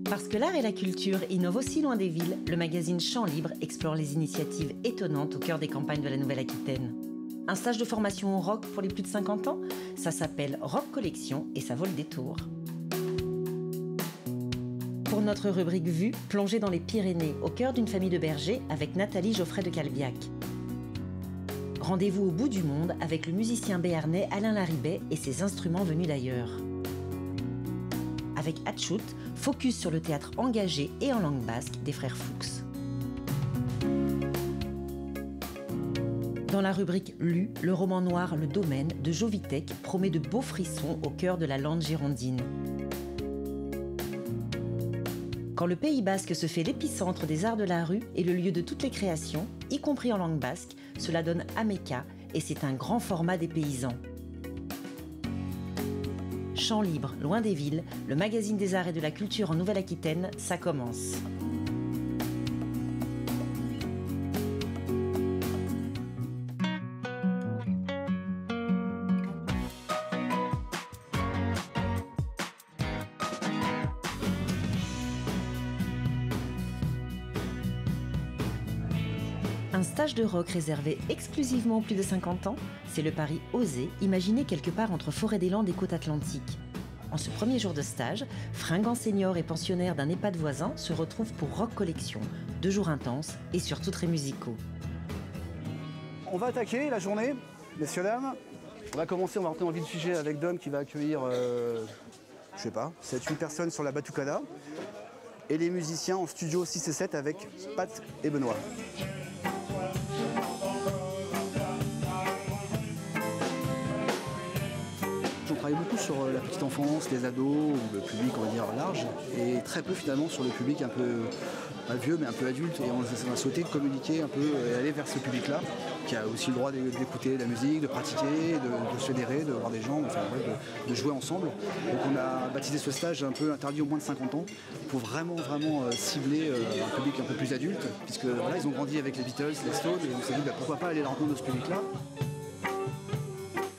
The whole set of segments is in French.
Parce que l'art et la culture innovent aussi loin des villes, le magazine Chant Libre explore les initiatives étonnantes au cœur des campagnes de la Nouvelle-Aquitaine. Un stage de formation au rock pour les plus de 50 ans, ça s'appelle Rock Collection et ça vaut le détour. Pour notre rubrique Vue, plongée dans les Pyrénées, au cœur d'une famille de bergers avec Nathalie Geoffrey de Calbiac. Rendez-vous au bout du monde avec le musicien béarnais Alain Larribet et ses instruments venus d'ailleurs. Avec Hatchout, focus sur le théâtre engagé et en langue basque des frères Fuchs. Dans la rubrique Lu, le roman noir Le Domaine de Jovitek promet de beaux frissons au cœur de la lande girondine. Quand le Pays basque se fait l'épicentre des arts de la rue et le lieu de toutes les créations, y compris en langue basque, cela donne Améca et c'est un grand format des paysans. Chant libre, loin des villes, le magazine des arts et de la culture en Nouvelle-Aquitaine, ça commence. Un stage de rock réservé exclusivement aux plus de 50 ans, c'est le pari osé, imaginé quelque part entre Forêt-des-Landes et Côte-Atlantique. En ce premier jour de stage, fringants seniors et pensionnaires d'un EHPAD voisin se retrouvent pour Rock Collection, 2 jours intenses et surtout très musicaux. On va attaquer la journée, messieurs, dames. On va commencer, on va rentrer dans le vif du sujet avec Dom qui va accueillir, 7-8 personnes sur la Batucada. Et les musiciens en studio 6 et 7 avec Pat et Benoît. On travaille beaucoup sur la petite enfance, les ados, ou le public on va dire large, et très peu finalement sur le public un peu, pas vieux mais un peu adulte. Et on a souhaité communiquer un peu et aller vers ce public-là, qui a aussi le droit d'écouter de la musique, de pratiquer, de se fédérer, de voir des gens, enfin, de jouer ensemble. Donc on a baptisé ce stage un peu interdit aux moins de 50 ans, pour vraiment cibler un public un peu plus adulte, puisque voilà, ils ont grandi avec les Beatles, les Stones, et on s'est dit pourquoi pas aller à la rencontre de ce public-là.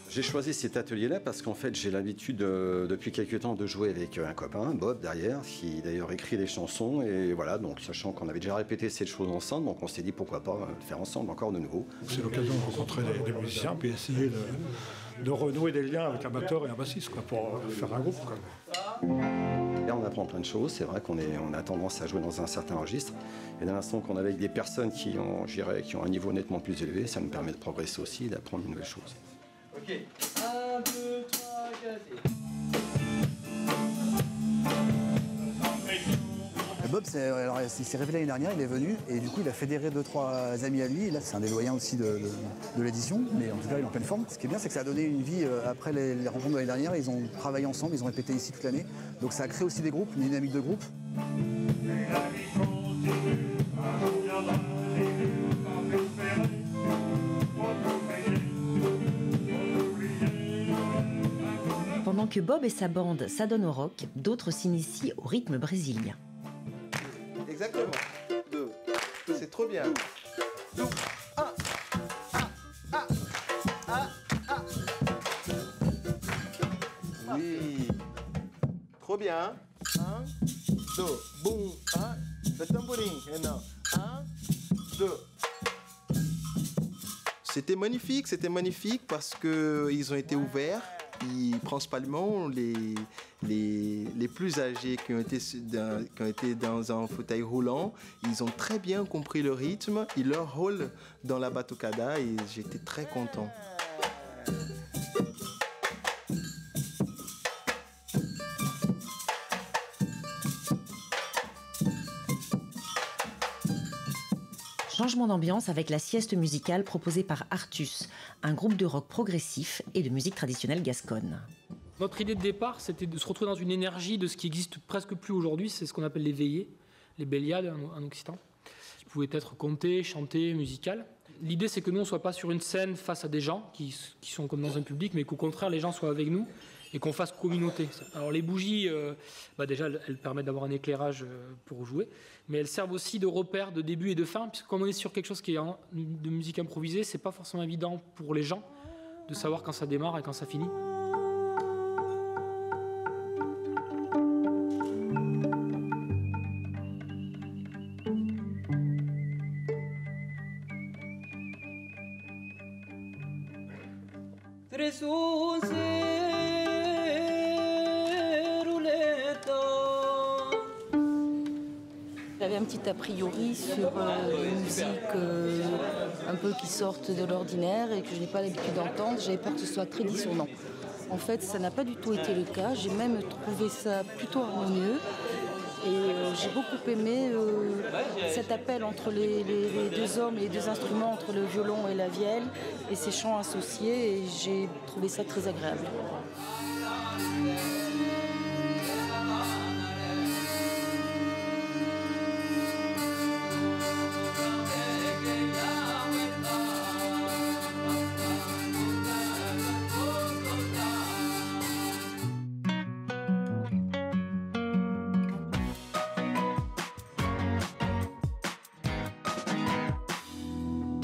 J'ai choisi cet atelier-là parce qu'en fait j'ai l'habitude depuis quelques temps de jouer avec un copain, Bob derrière, qui d'ailleurs écrit des chansons et voilà, donc sachant qu'on avait déjà répété cette chose ensemble, donc on s'est dit pourquoi pas le faire ensemble encore de nouveau. C'est l'occasion de rencontrer des musiciens puis essayer de renouer des liens avec un batteur et un bassiste pour faire un groupe. Là on apprend plein de choses, c'est vrai qu'on a tendance à jouer dans un certain registre et dès l'instant qu'on est avec des personnes qui ont un niveau nettement plus élevé, ça nous permet de progresser aussi et d'apprendre de nouvelles choses. Ok, 1, 2, 3, 4 et... Bob, il s'est révélé l'année dernière, il est venu et du coup il a fédéré 2-3 amis à lui. Et là c'est un des doyens aussi de l'édition, mais en tout cas il est en pleine forme. Ce qui est bien c'est que ça a donné une vie après les rencontres de l'année dernière, ils ont travaillé ensemble, ils ont répété ici toute l'année. Donc ça a créé aussi des groupes, une dynamique de groupe. Pendant que Bob et sa bande s'adonnent au rock, d'autres s'initient au rythme brésilien. Exactement. 2. C'est trop bien. 2. 1. Oui. Trop bien. 1, 2, boum, 1. Le tambourin. Et non. 1, 2. C'était magnifique parce qu'ils ont été ouverts. Principalement les plus âgés qui ont été dans un fauteuil roulant, ils ont très bien compris le rythme et leur rôle dans la batucada et j'étais très content. Changement d'ambiance avec la sieste musicale proposée par Artus, un groupe de rock progressif et de musique traditionnelle gasconne. Notre idée de départ, c'était de se retrouver dans une énergie de ce qui existe presque plus aujourd'hui, c'est ce qu'on appelle les veillées, les béliades en occitan, qui pouvaient être contées, chantées, musicales. L'idée, c'est que nous, on ne soit pas sur une scène face à des gens qui sont comme dans un public, mais qu'au contraire, les gens soient avec nous et qu'on fasse communauté. Alors les bougies, déjà, elles permettent d'avoir un éclairage pour jouer, mais elles servent aussi de repère de début et de fin, puisque comme on est sur quelque chose qui est de musique improvisée, c'est pas forcément évident pour les gens de savoir quand ça démarre et quand ça finit. J'avais un petit a priori sur les musiques un peu qui sortent de l'ordinaire et que je n'ai pas l'habitude d'entendre. J'avais peur que ce soit très dissonant. En fait, ça n'a pas du tout été le cas. J'ai même trouvé ça plutôt harmonieux. Et j'ai beaucoup aimé cet appel entre les deux hommes et les deux instruments, entre le violon et la vielle, et ces chants associés. Et j'ai trouvé ça très agréable.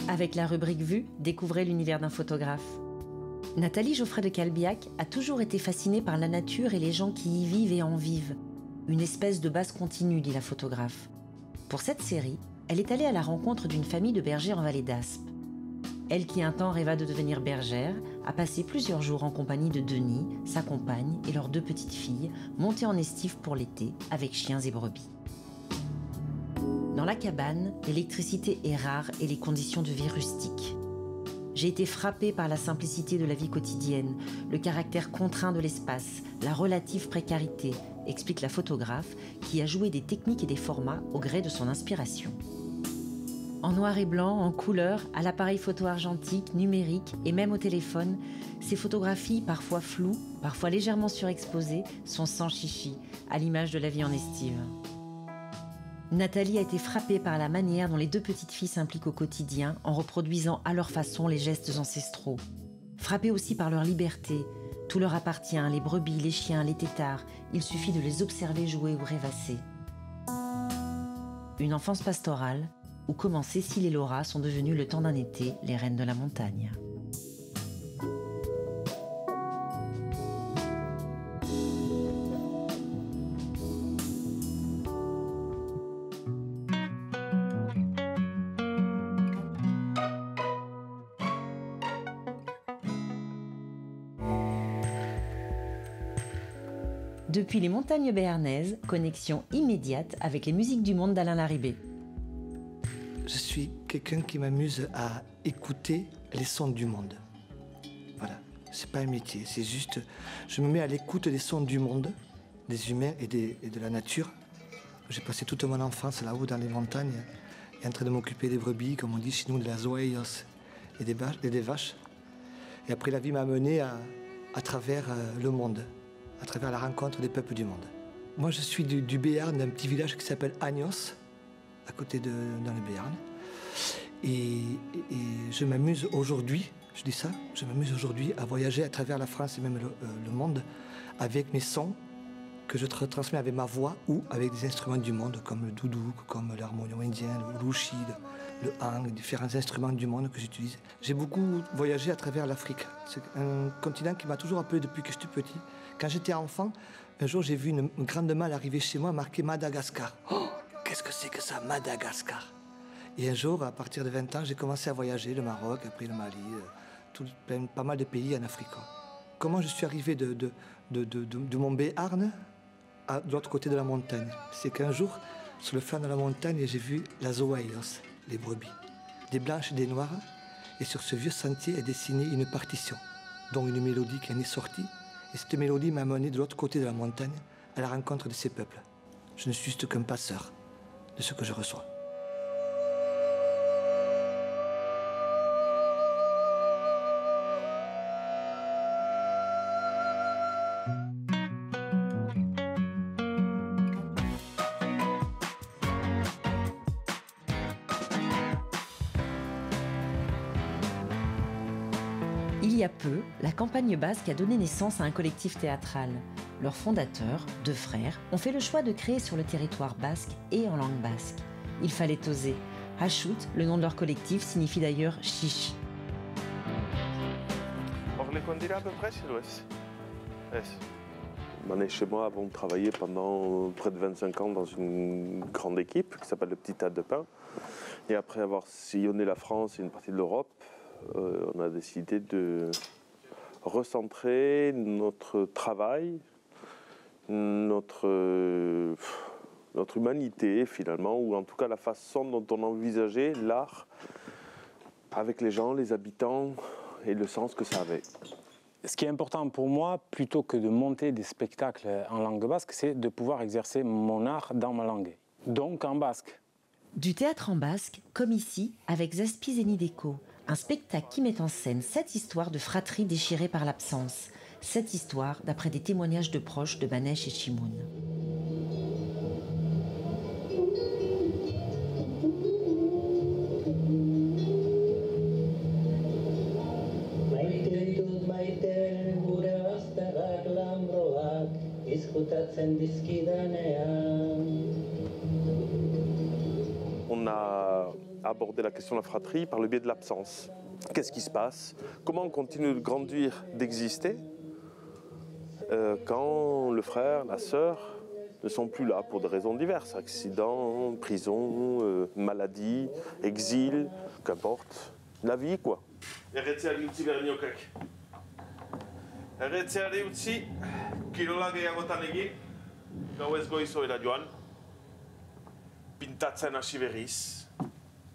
Avec la rubrique Vue, découvrez l'univers d'un photographe. Nathalie Geoffrey de Calbiac a toujours été fascinée par la nature et les gens qui y vivent et en vivent. Une espèce de base continue, dit la photographe. Pour cette série, elle est allée à la rencontre d'une famille de bergers en vallée d'Aspe. Elle qui un temps rêva de devenir bergère, a passé plusieurs jours en compagnie de Denis, sa compagne et leurs 2 petites filles, montées en estive pour l'été avec chiens et brebis. Dans la cabane, l'électricité est rare et les conditions de vie rustiques. J'ai été frappée par la simplicité de la vie quotidienne, le caractère contraint de l'espace, la relative précarité, explique la photographe qui a joué des techniques et des formats au gré de son inspiration. En noir et blanc, en couleur, à l'appareil photo argentique, numérique et même au téléphone, ces photographies, parfois floues, parfois légèrement surexposées, sont sans chichi, à l'image de la vie en estive. Nathalie a été frappée par la manière dont les 2 petites filles s'impliquent au quotidien en reproduisant à leur façon les gestes ancestraux. Frappée aussi par leur liberté. Tout leur appartient, les brebis, les chiens, les têtards. Il suffit de les observer jouer ou rêvasser. Une enfance pastorale, ou comment Cécile et Laura sont devenues le temps d'un été les reines de la montagne. Depuis les montagnes béarnaises, connexion immédiate avec les musiques du monde d'Alain Larribé. Je suis quelqu'un qui m'amuse à écouter les sons du monde. Voilà, c'est pas un métier, c'est juste, je me mets à l'écoute des sons du monde, des humains et de la nature. J'ai passé toute mon enfance là-haut dans les montagnes, et en train de m'occuper des brebis, comme on dit chez nous, de las oveillas et des vaches. Et après, la vie m'a mené à travers le monde, à travers la rencontre des peuples du monde. Moi, je suis du Béarn, d'un petit village qui s'appelle Agnos, à côté dans le Béarn. Et je m'amuse aujourd'hui, je dis ça, je m'amuse aujourd'hui à voyager à travers la France et même le monde avec mes sons que je transmets avec ma voix ou avec des instruments du monde comme le doudouk, comme l'harmonium indien, le louchi, le hang, différents instruments du monde que j'utilise. J'ai beaucoup voyagé à travers l'Afrique. C'est un continent qui m'a toujours appelé depuis que je suis petit. Quand j'étais enfant, un jour j'ai vu une grande malle arriver chez moi marquée Madagascar. Oh, qu'est-ce que c'est que ça, Madagascar? Et un jour, à partir de 20 ans, j'ai commencé à voyager, le Maroc, après le Mali, pas mal de pays en Afrique. Comment je suis arrivé de mon Béarn de l'autre côté de la montagne? C'est qu'un jour, sur le flanc de la montagne, j'ai vu las oveillas, les brebis, des blanches et des noires, et sur ce vieux sentier est dessinée une partition, dont une mélodie qui en est sortie, et cette mélodie m'a mené de l'autre côté de la montagne, à la rencontre de ces peuples. Je ne suis juste qu'un passeur de ce que je reçois. Il y a peu, la campagne basque a donné naissance à un collectif théâtral. Leurs fondateurs, 2 frères, ont fait le choix de créer sur le territoire basque et en langue basque. Il fallait oser. Hachout, le nom de leur collectif, signifie d'ailleurs chiche. On les conduira à peu près, c'est l'ouest. On est chez moi avant de travailler pendant près de 25 ans dans une grande équipe qui s'appelle le Petit Tas de Pain. Et après avoir sillonné la France et une partie de l'Europe, on a décidé de recentrer notre travail, notre humanité finalement, ou en tout cas la façon dont on envisageait l'art avec les gens, les habitants et le sens que ça avait. Ce qui est important pour moi, plutôt que de monter des spectacles en langue basque, c'est de pouvoir exercer mon art dans ma langue, donc en basque. Du théâtre en basque, comme ici, avec Zazpi Zenideko, un spectacle qui met en scène 7 histoires de fratrie déchirées par l'absence. 7 histoires d'après des témoignages de proches de Banesh et Chimoun. On a abordé la question de la fratrie par le biais de l'absence. Qu'est-ce qui se passe? Comment on continue de grandir, d'exister quand le frère, la sœur ne sont plus là pour des raisons diverses, accidents, prison, maladie, exil, qu'importe, la vie quoi. Pintatzen hasi berriz,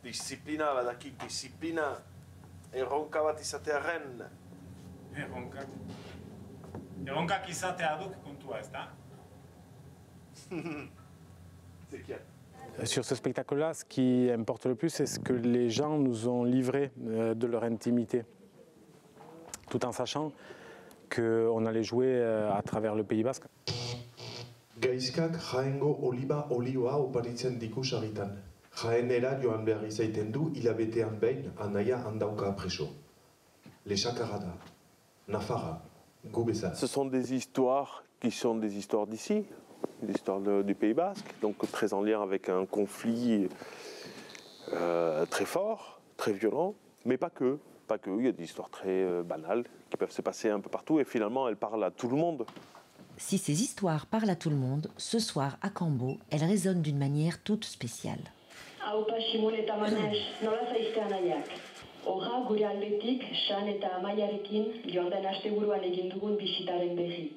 disiplina badakik, disiplina erronka bat izatearen. Erronkak izatea duk kontua, ez da? Sur ce spectacle-là, ce qui importe le plus, c'est ce que les gens nous ont livré de leur intimité, tout en sachant qu'on allait jouer à travers le Pays Basque. Gaizkak jaengo oliba olioa oparitzen diku sarritan. Jaenera joan behar izaiten du hilabetean behin anaia handauka preso. Lesakarada, Nafara, Gubeza. Ce sont des histoires qui sont des histoires d'ici, des histoires du Pays Basque, donc très en lien avec un conflit très fort, très violent, mais pas que. Pas que, il y a des histoires très banales qui peuvent se passer un peu partout et finalement elles parlent à tout le monde. Si ces histoires parlent à tout le monde, ce soir à Cambo, elles résonnent d'une manière toute spéciale. Aupa Simon eta Banesh, nola zaizte anaiak. Horra gure aldetik, San eta Amaiarekin joan den asteburuan egin dugun bisitaren berri.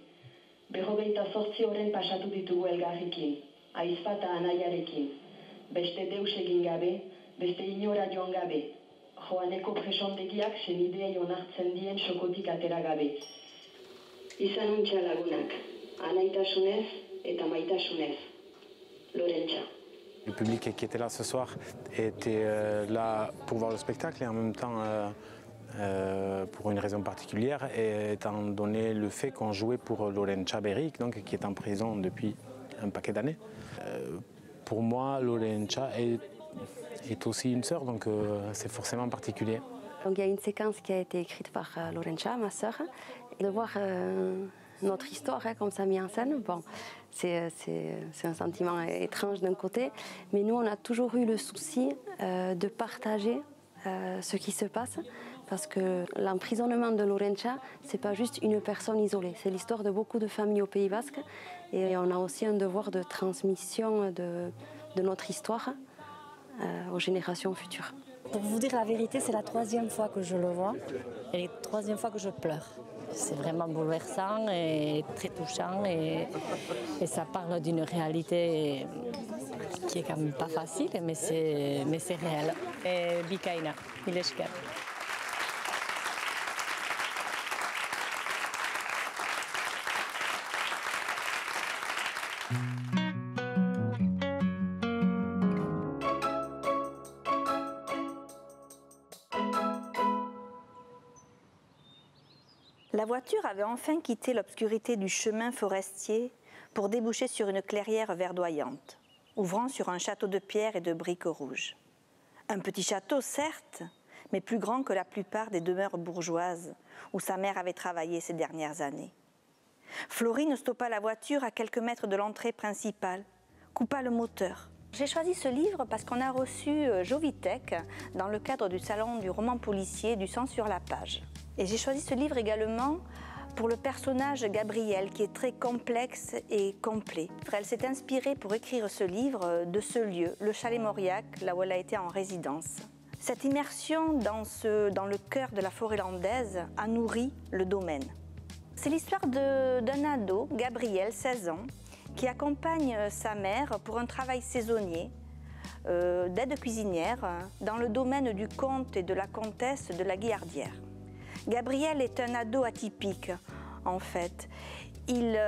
28 oren pasatu ditugu elgarrekin, aizpa eta anaiarekin. Beste deus egin gabe, beste inora joan gabe. Joaneko presondegiak senideei onartzen dien sokotik atera gabe. Izan untxa lagunak, anaitasunez eta maitasunez. Lorentza. Le public qui était là ce soir était là pour voir le spectacle et en même temps pour une raison particulière, et étant donné le fait qu'on jouait pour Lorentza Berric, donc qui est en prison depuis un paquet d'années. Pour moi, Lorentza est aussi une sœur, donc c'est forcément particulier. Donc il y a une séquence qui a été écrite par Lorentza, ma sœur, et de voir notre histoire comme ça mise en scène, bon, c'est un sentiment étrange d'un côté, mais nous on a toujours eu le souci de partager ce qui se passe, parce que l'emprisonnement de Lorentza, c'est pas juste une personne isolée, c'est l'histoire de beaucoup de familles au Pays Basque, et on a aussi un devoir de transmission de notre histoire aux générations futures. Pour vous dire la vérité, c'est la 3e fois que je le vois et la 3e fois que je pleure. C'est vraiment bouleversant et très touchant et ça parle d'une réalité qui est quand même pas facile, mais c'est réel. Et Bikaina, Ileshker. La voiture avait enfin quitté l'obscurité du chemin forestier pour déboucher sur une clairière verdoyante, ouvrant sur un château de pierre et de briques rouges. Un petit château, certes, mais plus grand que la plupart des demeures bourgeoises où sa mère avait travaillé ces dernières années. Florine stoppa la voiture à quelques mètres de l'entrée principale, coupa le moteur. J'ai choisi ce livre parce qu'on a reçu Jovitech dans le cadre du salon du roman policier du sang sur la page. Et j'ai choisi ce livre également pour le personnage Gabrielle, qui est très complexe et complet. Elle s'est inspirée pour écrire ce livre de ce lieu, le Chalet Mauriac, là où elle a été en résidence. Cette immersion dans le cœur de la forêt landaise a nourri le domaine. C'est l'histoire d'un ado, Gabriel, 16 ans, qui accompagne sa mère pour un travail saisonnier d'aide cuisinière dans le domaine du comte et de la comtesse de la Guillardière. Gabriel est un ado atypique, en fait. Il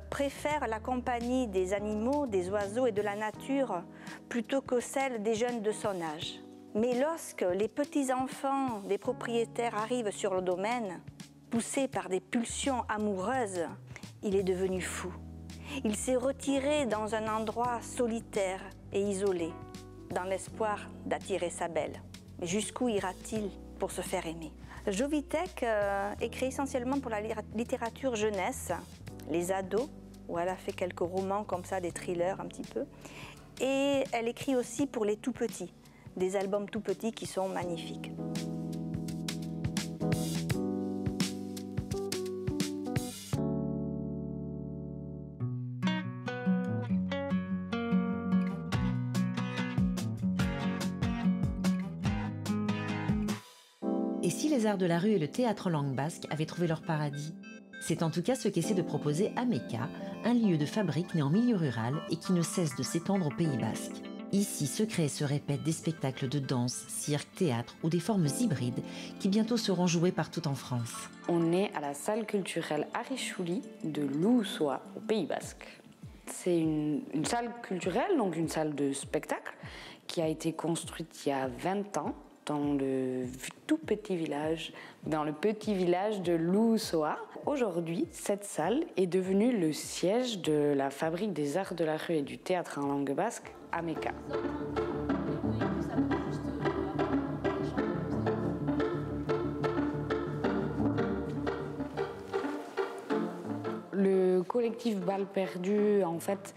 préfère la compagnie des animaux, des oiseaux et de la nature plutôt que celle des jeunes de son âge. Mais lorsque les petits-enfants des propriétaires arrivent sur le domaine, poussés par des pulsions amoureuses, il est devenu fou. Il s'est retiré dans un endroit solitaire et isolé, dans l'espoir d'attirer sa belle. Mais jusqu'où ira-t-il pour se faire aimer? Jovitek écrit essentiellement pour la littérature jeunesse, les ados, où elle a fait quelques romans comme ça, des thrillers un petit peu. Et elle écrit aussi pour les tout petits, des albums tout petits qui sont magnifiques. Et si les arts de la rue et le théâtre en langue basque avaient trouvé leur paradis? C'est en tout cas ce qu'essaie de proposer Ameka, un lieu de fabrique né en milieu rural et qui ne cesse de s'étendre au Pays basque. Ici se créent et se répètent des spectacles de danse, cirque, théâtre ou des formes hybrides qui bientôt seront joués partout en France. On est à la salle culturelle Arichouli de Lousoa au Pays basque. C'est une salle culturelle, donc une salle de spectacle, qui a été construite il y a 20 ans dans le tout petit village, de Lousoa. Aujourd'hui, cette salle est devenue le siège de la fabrique des arts de la rue et du théâtre en langue basque, Ameka. Le collectif Balles Perdues, en fait,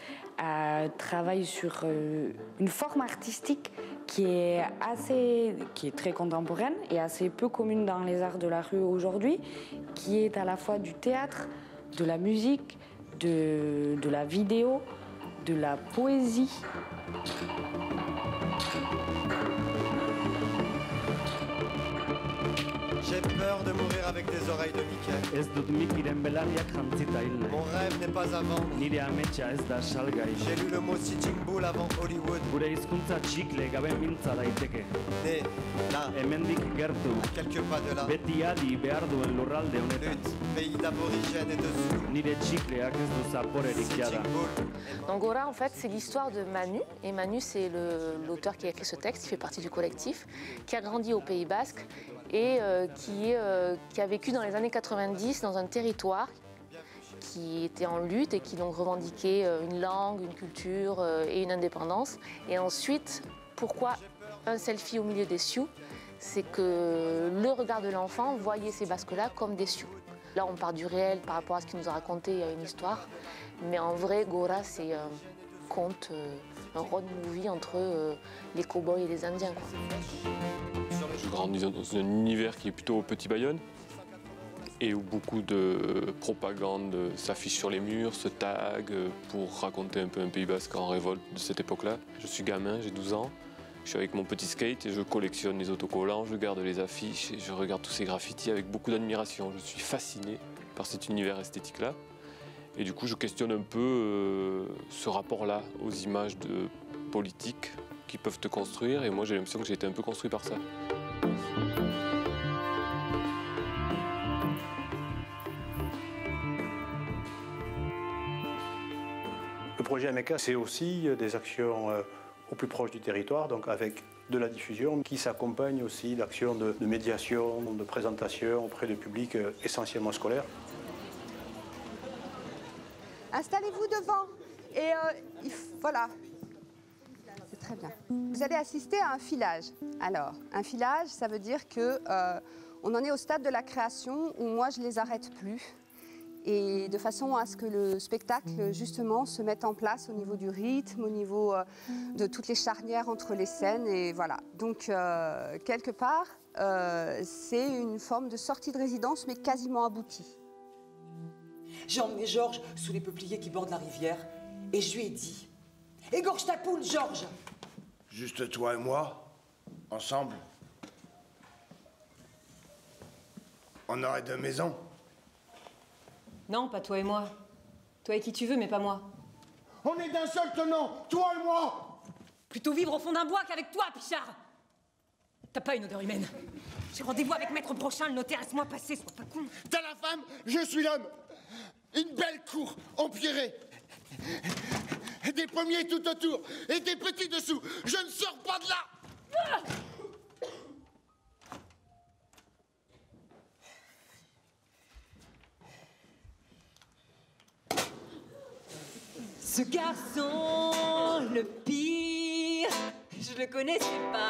travaille sur une forme artistique qui est très contemporaine et assez peu commune dans les arts de la rue aujourd'hui, qui est à la fois du théâtre, de la musique, de la vidéo, de la poésie. J'ai peur de mourir avec des oreilles de Mickey. Mon rêve n'est pas à vendre. J'ai lu le mot Sitting Bull avant Hollywood. Né, là, à quelques pas de là. Lutte, pays d'aborigènes et de Sitting Bull. Donc Gora, en fait, c'est l'histoire de Manu. Et Manu, c'est l'auteur qui a écrit ce texte, qui fait partie du collectif, qui a grandi au Pays basque et qui a vécu dans les années 90 dans un territoire qui était en lutte et qui donc revendiquait une langue, une culture et une indépendance. Et ensuite, pourquoi un selfie au milieu des Sioux? C'est que le regard de l'enfant voyait ces Basques-là comme des Sioux. Là, on part du réel par rapport à ce qu'il nous a raconté, il y a une histoire. Mais en vrai, Gora, c'est un conte, un road movie entre les cow-boys et les Indiens, quoi. Je grandis dans un univers qui est plutôt Petit Bayonne et où beaucoup de propagande s'affiche sur les murs, se tag pour raconter un peu un Pays basque en révolte de cette époque-là. Je suis gamin, j'ai 12 ans, je suis avec mon petit skate et je collectionne les autocollants, je garde les affiches et je regarde tous ces graffitis avec beaucoup d'admiration. Je suis fasciné par cet univers esthétique-là et du coup je questionne un peu ce rapport-là aux images de politique qui peuvent te construire et moi j'ai l'impression que j'ai été un peu construit par ça. Le projet Ameka, c'est aussi des actions au plus proche du territoire, donc avec de la diffusion qui s'accompagne aussi d'actions de médiation, de présentation auprès de publics essentiellement scolaires. Installez-vous devant et voilà. C'est très bien. Vous allez assister à un filage. Alors, un filage, ça veut dire que on en est au stade de la création où moi je les arrête plus. Et de façon à ce que le spectacle, justement, se mette en place au niveau du rythme, au niveau de toutes les charnières entre les scènes. Et voilà. Donc, quelque part, c'est une forme de sortie de résidence, mais quasiment aboutie. J'ai emmené Georges sous les peupliers qui bordent la rivière. Et je lui ai dit, égorge ta poule, Georges! Juste toi et moi, ensemble. On aurait deux maisons. Non, pas toi et moi. Toi et qui tu veux, mais pas moi. On est d'un seul tenant, toi et moi. Plutôt vivre au fond d'un bois qu'avec toi, Pichard. T'as pas une odeur humaine. J'ai rendez-vous avec Maître Brochin, le notaire, laisse-moi passer, sois pas con. T'as la femme, je suis l'homme. Une belle cour empierrée. Des pommiers tout autour et des petits dessous. Je ne sors pas de là. Ce garçon, le pire, je le connaissais pas.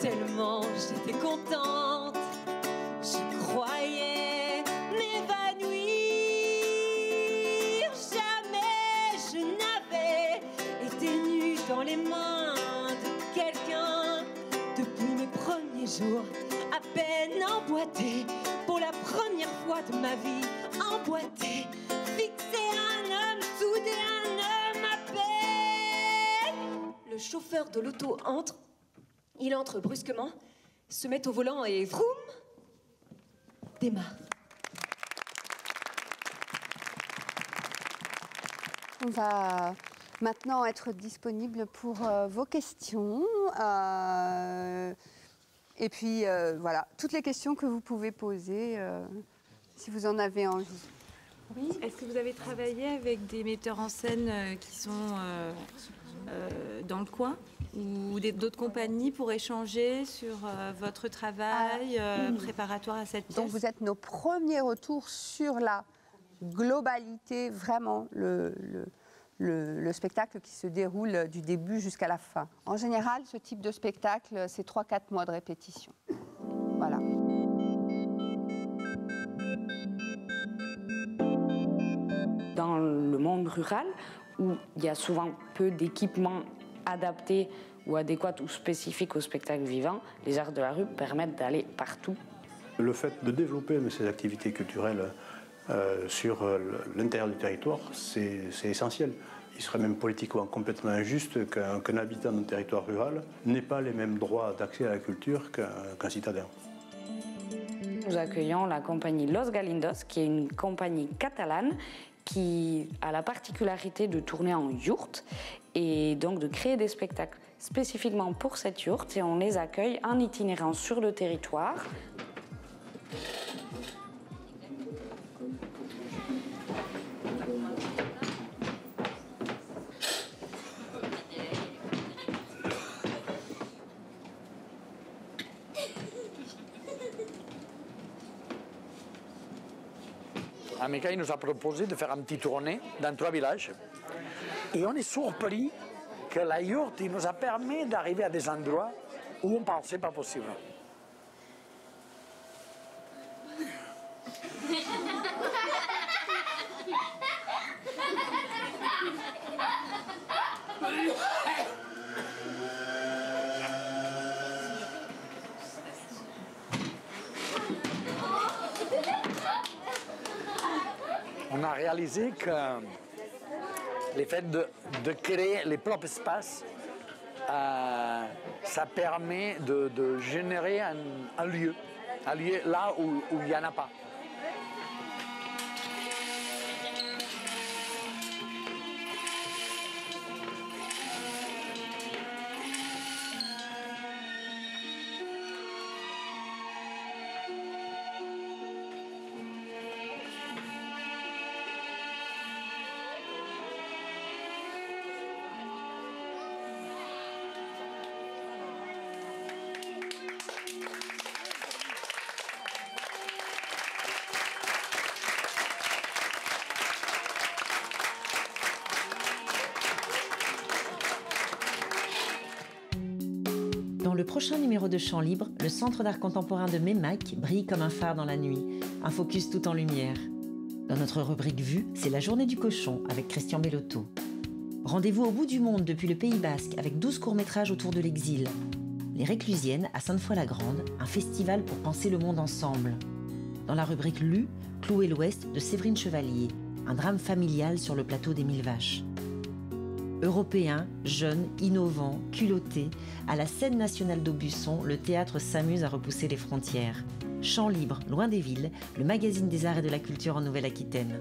Tellement j'étais contente, je croyais m'évanouir. Jamais je n'avais été nue dans les mains de quelqu'un. Depuis mes premiers jours, à peine emboîtée, pour la première fois de ma vie, emboîtée. Fixer un homme, souder un homme à peine. Le chauffeur de l'auto entre. Il entre brusquement, se met au volant et vroom, démarre. On va maintenant être disponible pour vos questions. Et puis, voilà, toutes les questions que vous pouvez poser, si vous en avez envie. Oui. Est-ce que vous avez travaillé avec des metteurs en scène qui sont dans le coin ou d'autres compagnies pour échanger sur votre travail préparatoire à cette pièce? Donc vous êtes nos premiers retours sur la globalité, vraiment le spectacle qui se déroule du début jusqu'à la fin. En général, ce type de spectacle, c'est 3-4 mois de répétition. Voilà. Dans le monde rural, où il y a souvent peu d'équipements adaptés ou adéquats ou spécifiques au spectacle vivant, les arts de la rue permettent d'aller partout. Le fait de développer ces activités culturelles sur l'intérieur du territoire, c'est essentiel. Il serait même politiquement complètement injuste qu'un habitant d'un territoire rural n'ait pas les mêmes droits d'accès à la culture qu'un citadin. Nous accueillons la compagnie Los Galindos, qui est une compagnie catalane qui a la particularité de tourner en yourte et donc de créer des spectacles spécifiquement pour cette yourte, et on les accueille en itinérant sur le territoire. Ameka nous a proposé de faire un petit tournée dans 3 villages. Et on est surpris que la yourte nous a permis d'arriver à des endroits où on ne pensait pas possible. On a réalisé que le fait de créer les propres espaces, ça permet de générer un lieu là où il n'y en a pas. Dans le prochain numéro de Chant Libre, le Centre d'art contemporain de Meymac brille comme un phare dans la nuit, un focus tout en lumière. Dans notre rubrique Vue, c'est la journée du cochon avec Christian Bellotto. Rendez-vous au bout du monde depuis le Pays Basque avec 12 courts-métrages autour de l'exil. Les Réclusiennes à Sainte-Foy-la-Grande, un festival pour penser le monde ensemble. Dans la rubrique Lu, Clouer l'Ouest de Séverine Chevalier, un drame familial sur le plateau des 1000 Vaches. Européen, jeune, innovant, culotté, à la scène nationale d'Aubusson, le théâtre s'amuse à repousser les frontières. Chant libre, loin des villes, le magazine des arts et de la culture en Nouvelle-Aquitaine.